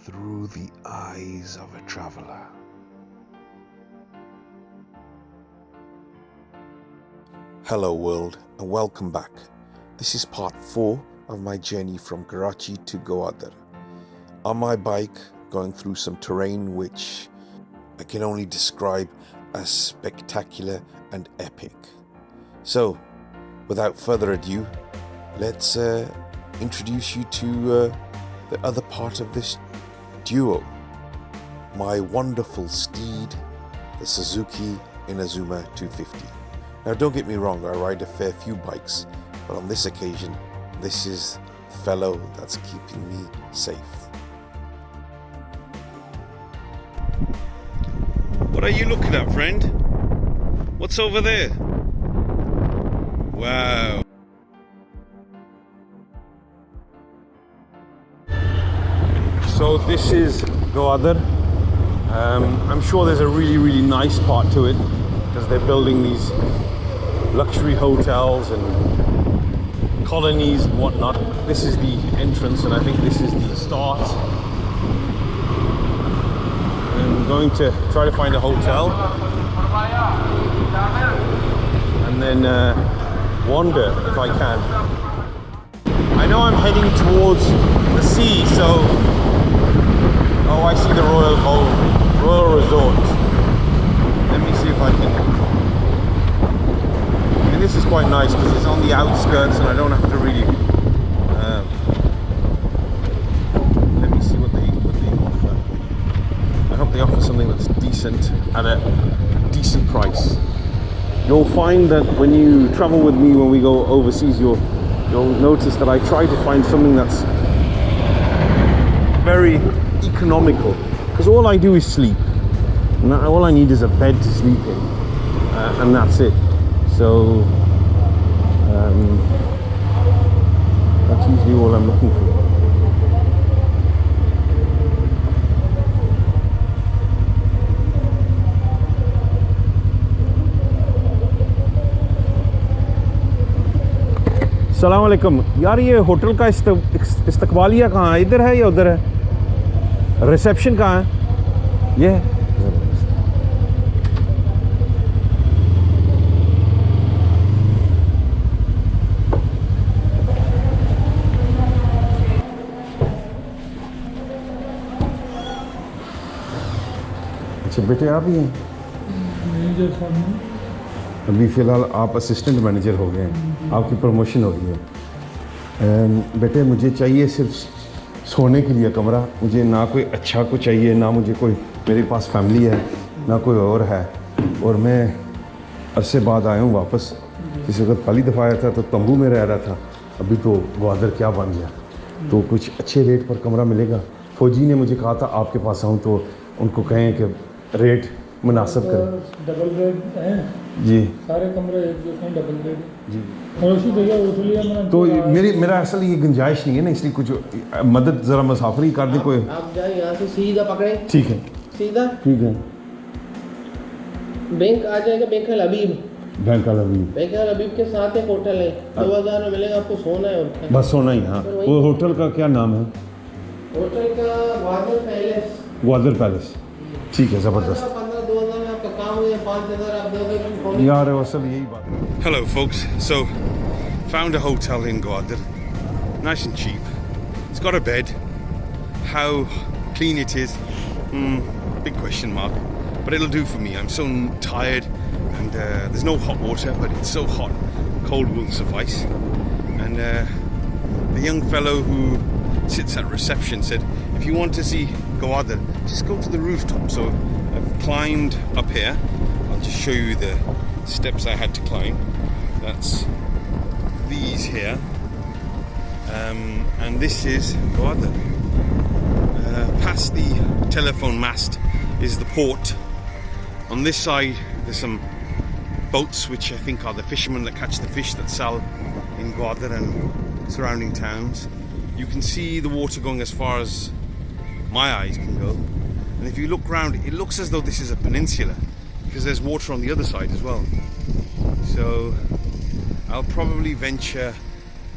through the eyes of a traveler. Hello world and welcome back. This is part 4 of my journey from Karachi to Gwadar. On my bike, going through some terrain which I can only describe as spectacular and epic. So, without further ado, let's introduce you to the other part of this duo. My wonderful steed, the Suzuki Inazuma 250. Now don't get me wrong, I ride a fair few bikes, but on this occasion, this is the fellow that's keeping me safe. What are you looking at, friend? What's over there? Wow. So this is Gwadar. I'm sure there's a really nice part to it because they're building these luxury hotels and colonies and whatnot. This is the entrance and I think this is the start. I'm going to try to find a hotel and then wander if I can. I know I'm heading towards the sea, so oh, I see the Royal Resort. Let me see if I can. I mean, this is quite nice because it's on the outskirts and I don't have to really. Let me see what they offer. I hope they offer something that's decent at a decent price. You'll find that when you travel with me, when we go overseas, you'll notice that I try to find something that's very economical, because all I do is sleep and all I need is a bed to sleep in, and that's it. So that's usually all I'm looking for. अस्सलाम वालेकुम यार, ये hotel का इस्तकबालिया कहाँ है? इधर है या उधर है? रिसेप्शन कहाँ है? ये अच्छा बेटे, आप ही हैं? अभी फ़िलहाल आप असिस्टेंट मैनेजर हो गए हैं, आपकी प्रमोशन हो गई है। बेटे मुझे चाहिए सिर्फ सोने के लिए कमरा, मुझे ना कोई अच्छा को चाहिए, ना मुझे कोई, मेरे पास फैमिली है ना कोई और है, और मैं अरसे बाद आया हूँ वापस। इस वक्त पहली दफ़ा आया था तो तंबू में रह रहा था, अभी तो ग्वादर क्या बन गया। तो कुछ अच्छे रेट पर कमरा मिलेगा? फौजी ने मुझे कहा था आपके पास आऊँ तो उनको कहें कि रेट मुनासिब करें। डबल बेड हैं जी, सारे कमरे एक जैसे डबल बेड जी। तो मेरा असल ये गुंजाइश नहीं है ना, इसलिए कुछ मदद ज़रा मुसाफरी कर दे कोई। आप जाए यहाँ से सीधा पकड़े। ठीक है, सीधा ठीक है। बैंक आ जाएगा, बैंक अल हबीब। बैंक अल हबीब, बैंक अल हबीब के साथ एक होटल है, 2000 में मिलेगा आपको, सोना है और बस सोना ही। हाँ, वो होटल का क्या नाम है? होटल का ग्वादर पैलेस। ग्वादर पैलेस, ठीक है, ज़बरदस्त। 15-2000 में आपका काम हो या 5000 आप दोगे यार, असल यही बात है। Hello folks, so found a hotel in Gwadar, nice and cheap. It's got a bed. How clean it is, big question mark, but it'll do for me. I'm so tired and there's no hot water, but it's so hot, cold will suffice. And the young fellow who sits at reception said, if you want to see Gwadar, just go to the rooftop. So I've climbed up here. I'll just show you the steps I had to climb. That's these here, and this is Gwadar. Past the telephone mast is the port. On this side there's some boats which I think are the fishermen that catch the fish that sell in Gwadar and surrounding towns. You can see the water going as far as my eyes can go, and if you look round, it looks as though this is a peninsula because there's water on the other side as well. So I'll probably venture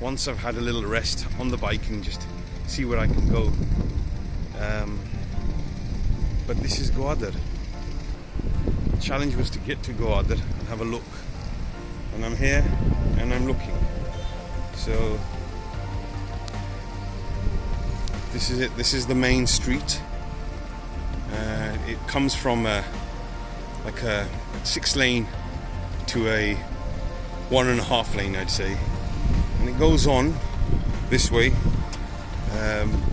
once I've had a little rest on the bike and just see where I can go. But this is Gwadar. The challenge was to get to Gwadar and have a look. And I'm here and I'm looking. So this is it. This is the main street. It comes from like a 6-lane to a 1.5 lane, I'd say, and it goes on this way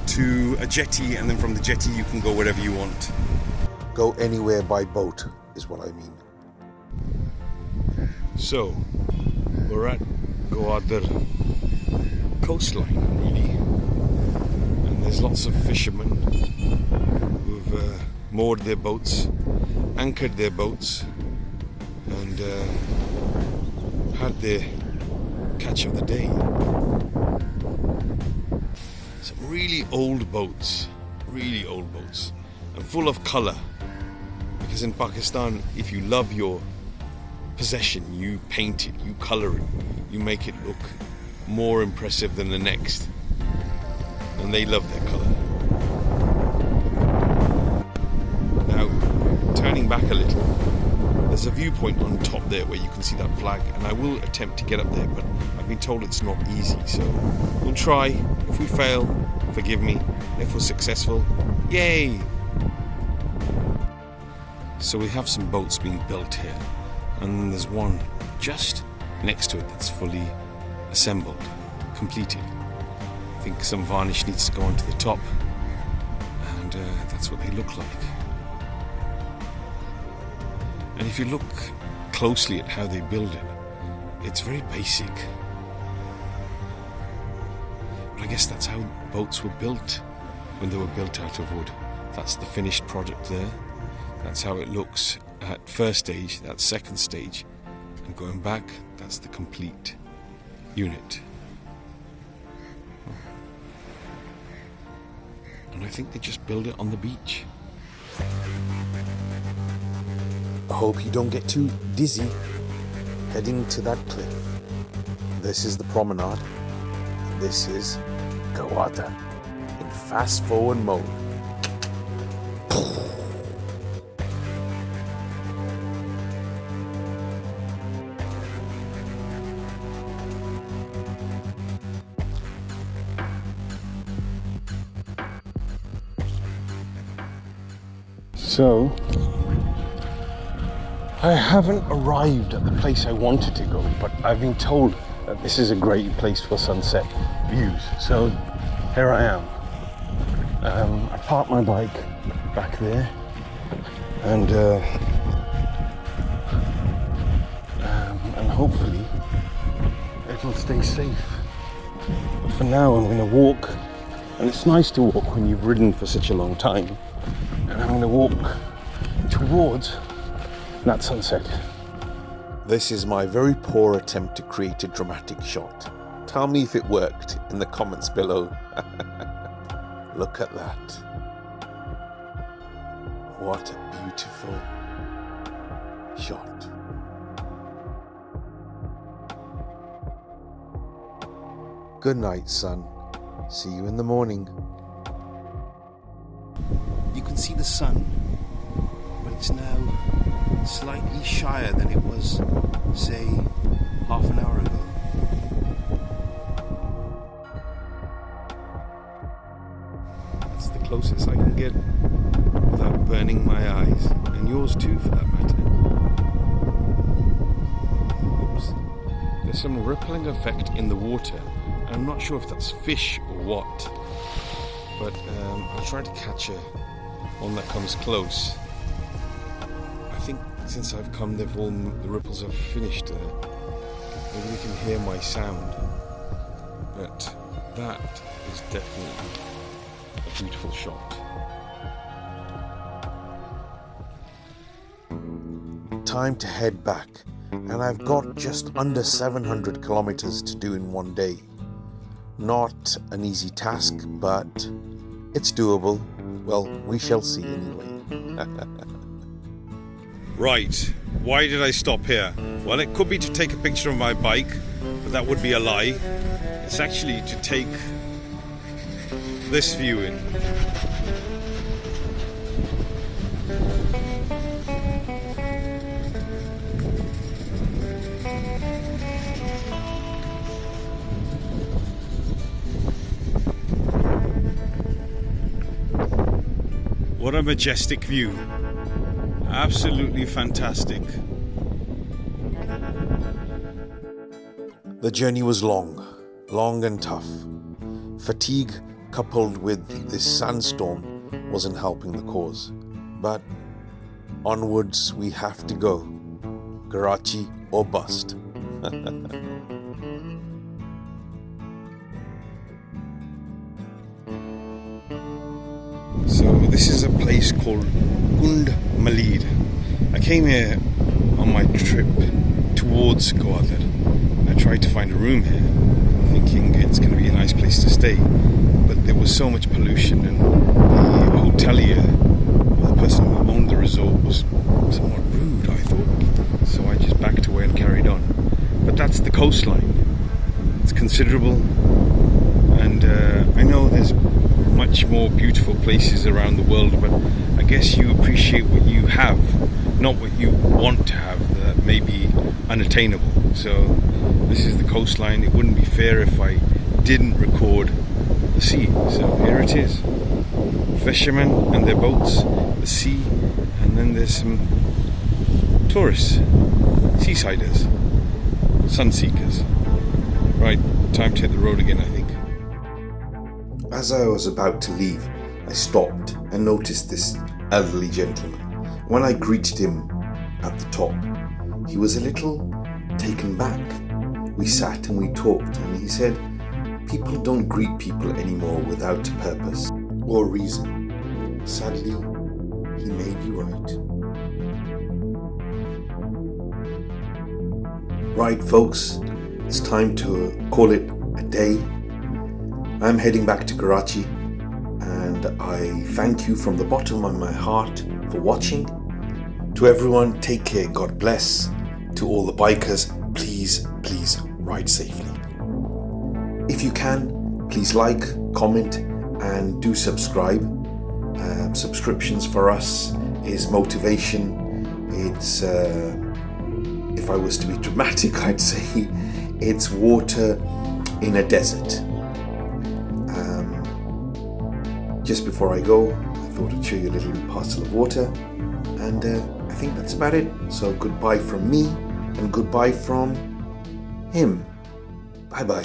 to a jetty, and then from the jetty you can go wherever you want. Go anywhere by boat is what I mean. So we're at Gwadar coastline, really, and there's lots of fishermen who've moored their boats, anchored their boats, and had their catch of the day. Some really old boats, and full of colour. Because in Pakistan, if you love your possession, you paint it, you colour it, you make it look more impressive than the next. And they love their colour. Now, turning back a little, there's a viewpoint on top there where you can see that flag, and I will attempt to get up there, but I've been told it's not easy, so we'll try. If we fail, forgive me. If we're successful, yay! So we have some boats being built here, and there's one just next to it that's fully assembled, completed. I think some varnish needs to go onto the top, and that's what they look like. And if you look closely at how they build it, it's very basic. But I guess that's how boats were built when they were built out of wood. That's the finished product there. That's how it looks at first stage, that's second stage. And going back, that's the complete unit. And I think they just build it on the beach. I hope you don't get too dizzy heading to that cliff. This is the promenade. And this is Gwadar in fast forward mode. So, I haven't arrived at the place I wanted to go, but I've been told that this is a great place for sunset views. So, here I am. I parked my bike back there, and hopefully it'll stay safe. But for now, I'm going to walk, and it's nice to walk when you've ridden for such a long time. And I'm going to walk towards that sunset. This is my very poor attempt to create a dramatic shot. Tell me if it worked in the comments below. Look at that. What a beautiful shot. Good night, son. See you in the morning. You can see the sun, but it's now slightly shyer than it was, say, half an hour ago. That's the closest I can get without burning my eyes, and yours too for that matter. Oops. There's some rippling effect in the water, and I'm not sure if that's fish or what, but I'll try to catch one that comes close. I think since I've come, the ripples have finished. Maybe you can hear my sound, but that is definitely a beautiful shot. Time to head back, and I've got just under 700 kilometers to do in one day. Not an easy task, but it's doable. Well, we shall see anyway. Right, why did I stop here? Well, it could be to take a picture of my bike, but that would be a lie. It's actually to take this view in. What a majestic view. Absolutely fantastic. The journey was long and tough. Fatigue coupled with this sandstorm wasn't helping the cause. But onwards we have to go. Karachi or bust. So this is a place called Kund Malir. I came here on my trip towards Gwadar. I tried to find a room here, thinking it's going to be a nice place to stay. But there was so much pollution, and the hotelier, the person who owned the resort, was somewhat rude, I thought. So I just backed away and carried on. But that's the coastline. It's considerable, and I know there's much more beautiful places around the world, but I guess you appreciate what you have, not what you want to have that may be unattainable. So this is the coastline. It wouldn't be fair if I didn't record the sea. So here it is. Fishermen and their boats, the sea, and then there's some tourists, seasiders, sun seekers. Right, time to hit the road again, I think. As I was about to leave, I stopped and noticed this elderly gentleman. When I greeted him at the top, he was a little taken back. We sat and we talked, and he said, people don't greet people anymore without a purpose or reason. Sadly, he may be right. Right, folks, it's time to call it a day. I'm heading back to Karachi, and I thank you from the bottom of my heart for watching. To everyone, take care, God bless. To all the bikers, please ride safely. If you can, please like, comment, and do subscribe. Subscriptions for us is motivation. It's, if I was to be dramatic, I'd say it's water in a desert. Just before I go, I thought I'd show you a little parcel of water, and I think that's about it. So goodbye from me, and goodbye from him. Bye bye.